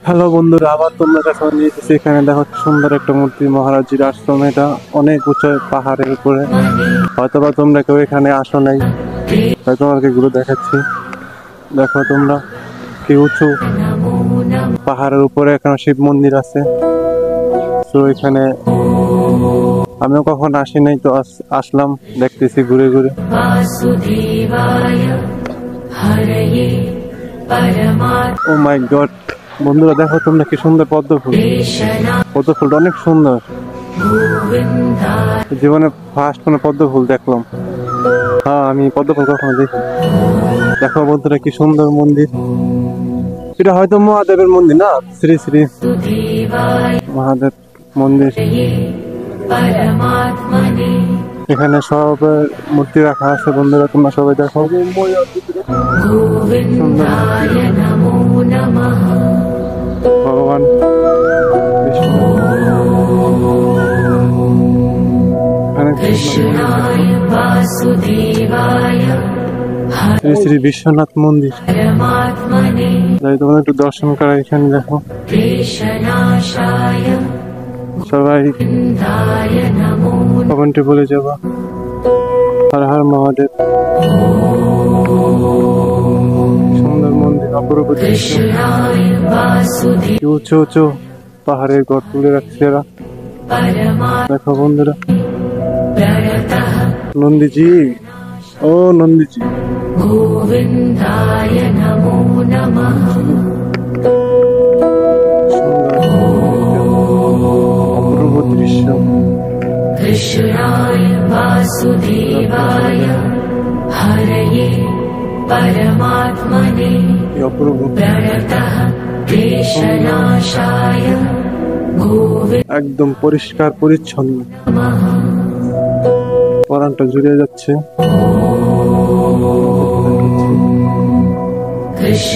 Hello বন্ধুরা, আবার তোমরা কাছে নিয়ে এসেছি। এখানে দেখো সুন্দর একটা মূর্তি, মহারাজজির আশ্রম। এটা অনেক উঁচু পাহাড়ের উপরে। হয়তোবা তোমরা কেউ এখানে আসো নাই, তাই তোমাকে এগুলো দেখাচ্ছি। দেখো তোমরা কি উঁচু পাহাড়ের উপরে এখানে শিব মন্দির আছে। তো এখানে আমিও কখন আসি নাই, তো আসলাম, দেখতেছি ঘুরে ঘুরে। ও মাই গড বন্ধুরা, দেখো তোমরা কি সুন্দর পদ্ম ফুল। পদ্ম ফুলটা অনেক সুন্দর। জীবনে ফার্স্ট কোনো পদ্ম ফুল দেখলাম। হ্যাঁ, আমি পদ্ম ফুল কখনো দেখি। দেখো বন্ধুরা কি সুন্দর মন্দির। এটা হয়তো মহাদেবের মন্দির, না? শ্রী শ্রী মহাদেব মন্দির। এখানে সব মূর্তি রাখা আছে বন্ধুরা, তোমরা সবাই দেখো। ভগবান শ্রী শ্রী বিশ্বনাথ মন্দির। যাই তোমরা একটু দর্শন করা। এখানে দেখো সবাই কমেন্টে বলে যাবা হর হর মহাদেব। সুন্দর মন্দির, অপরূপ দৃশ্য। উঁচু উঁচু পাহাড়ের গড় তুলে রাখছে এরা। দেখো বন্ধুরা, নন্দীজি, ও নন্দীজি। অপূর্ব দৃশ্য। कृष्णाय वासुदेवाय हरये परमात्मने प्रणतः क्लेशनाशाय गोविन्दाय একদম পরিষ্কার পরিচ্ছন্ন, পরানটা জুড়ে যাচ্ছে।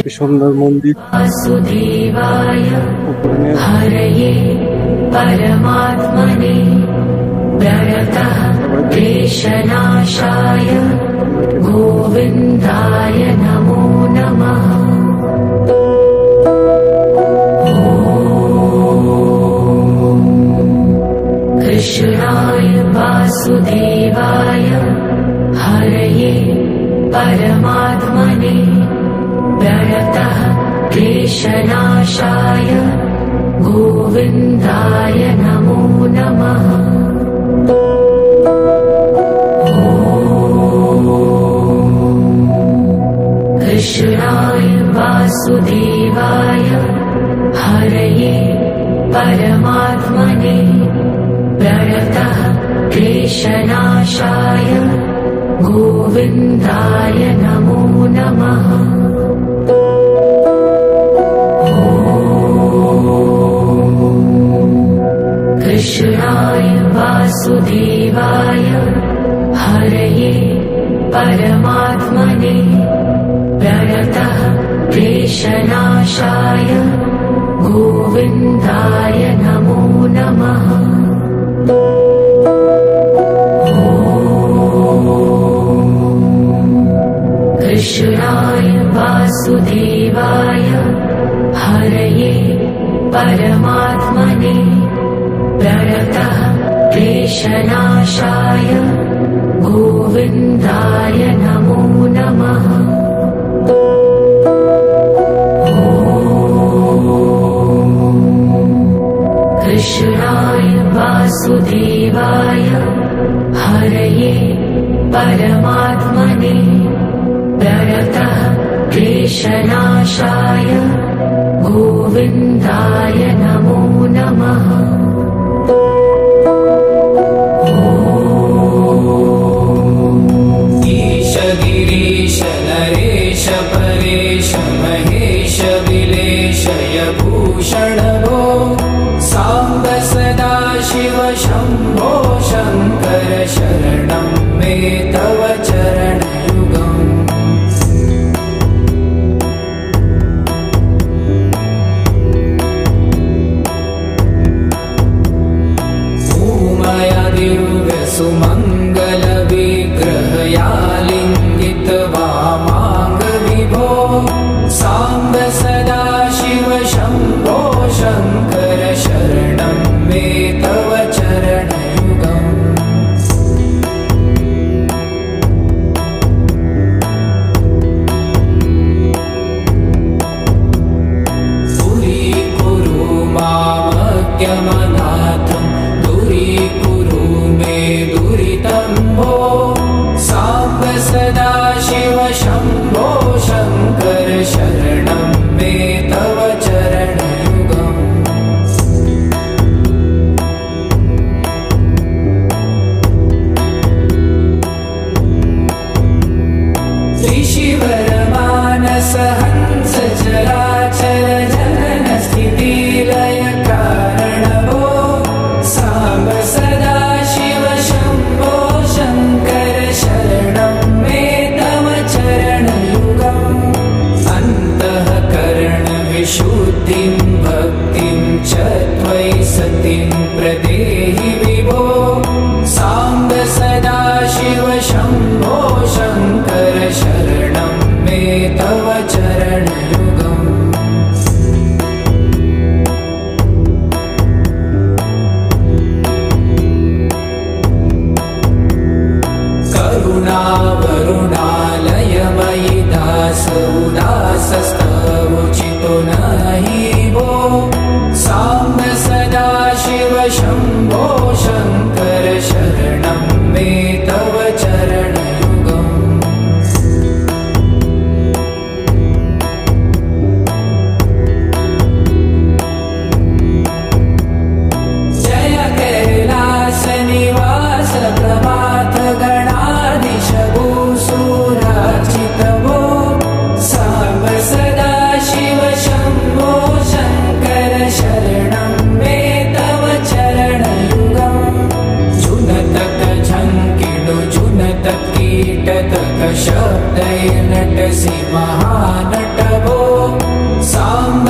কি সুন্দর মন্দির। वासुदेवाय हरये परमात्मने प्रणतः क्लेशनाशाय गोविन्दाय नमो नमः। कृष्णाय वासुदेवाय हरये परमात्मने प्रणतः क्लेशनाशाय गोविन्दाय नमो नमः। कृष्णाय वासुदेवाय हरये परमात्मने प्रणतः क्लेशनाशाय गोविन्दाय नमो नमः। कृष्णाय वासुदेवाय हरये परमात्मने प्रणतः क्लेशनाशाय गोविन्दाय नमो नमः। कृष्णाय वासुदेवाय हरये परमात्मने प्रणतः क्लेशनाशाय गोविन्दाय नमो नमः। कृष्णाय वासुदेवाय हरये परमात्मने प्रणतः क्लेशनाशाय गोविन्दाय नमो नमः। ईश गिरीश नरेश परेश महेश विलेशय भूषण भो साम्ब सदा शिव शम्भो शङ्कर शरणं मे तव चरणयुगम्। उमया दिव्य सुमङ्गल विग्रहया लिङ्गित वामाङ्ग विभो साम्ब सदा शिव शम्भो सौभाग्यमनाथं दूरीकुरु मे दुरितं भो साम्ब सदाशिव शम्भो शङ्कर शरणं मे तव चरणयुगम् ऋषिवरमानस हंस चराचर जनन स्थितिलय कारणभो साम्ब सदाशिव शम्भो शङ्कर शरणं मे तव चरणयुगम् अन्तःकरणविशुद्धिं भक्तिं च त्वयि सतिं प्रदेहि विभो साम्ब सदाशिव शम्भो शङ्कर शरणं मे तव चरणयुगम् करुणावरुणालयमयि दास उदासस्तवोचितो नहि भो साम्ब सदाशिव शम्भो शङ्कर शरणं मे तव चरणयुगम् जय कैलासनिवास प्रभात गणाधीश भूसुरार्चित भो साम्ब सदाशिव शम्भो शङ्कर शरणं मे तव चरणयुगम् जुनतक झङ्किणु जुनतक कीटतक शब्दैर्नटसि महानट भो साम्ब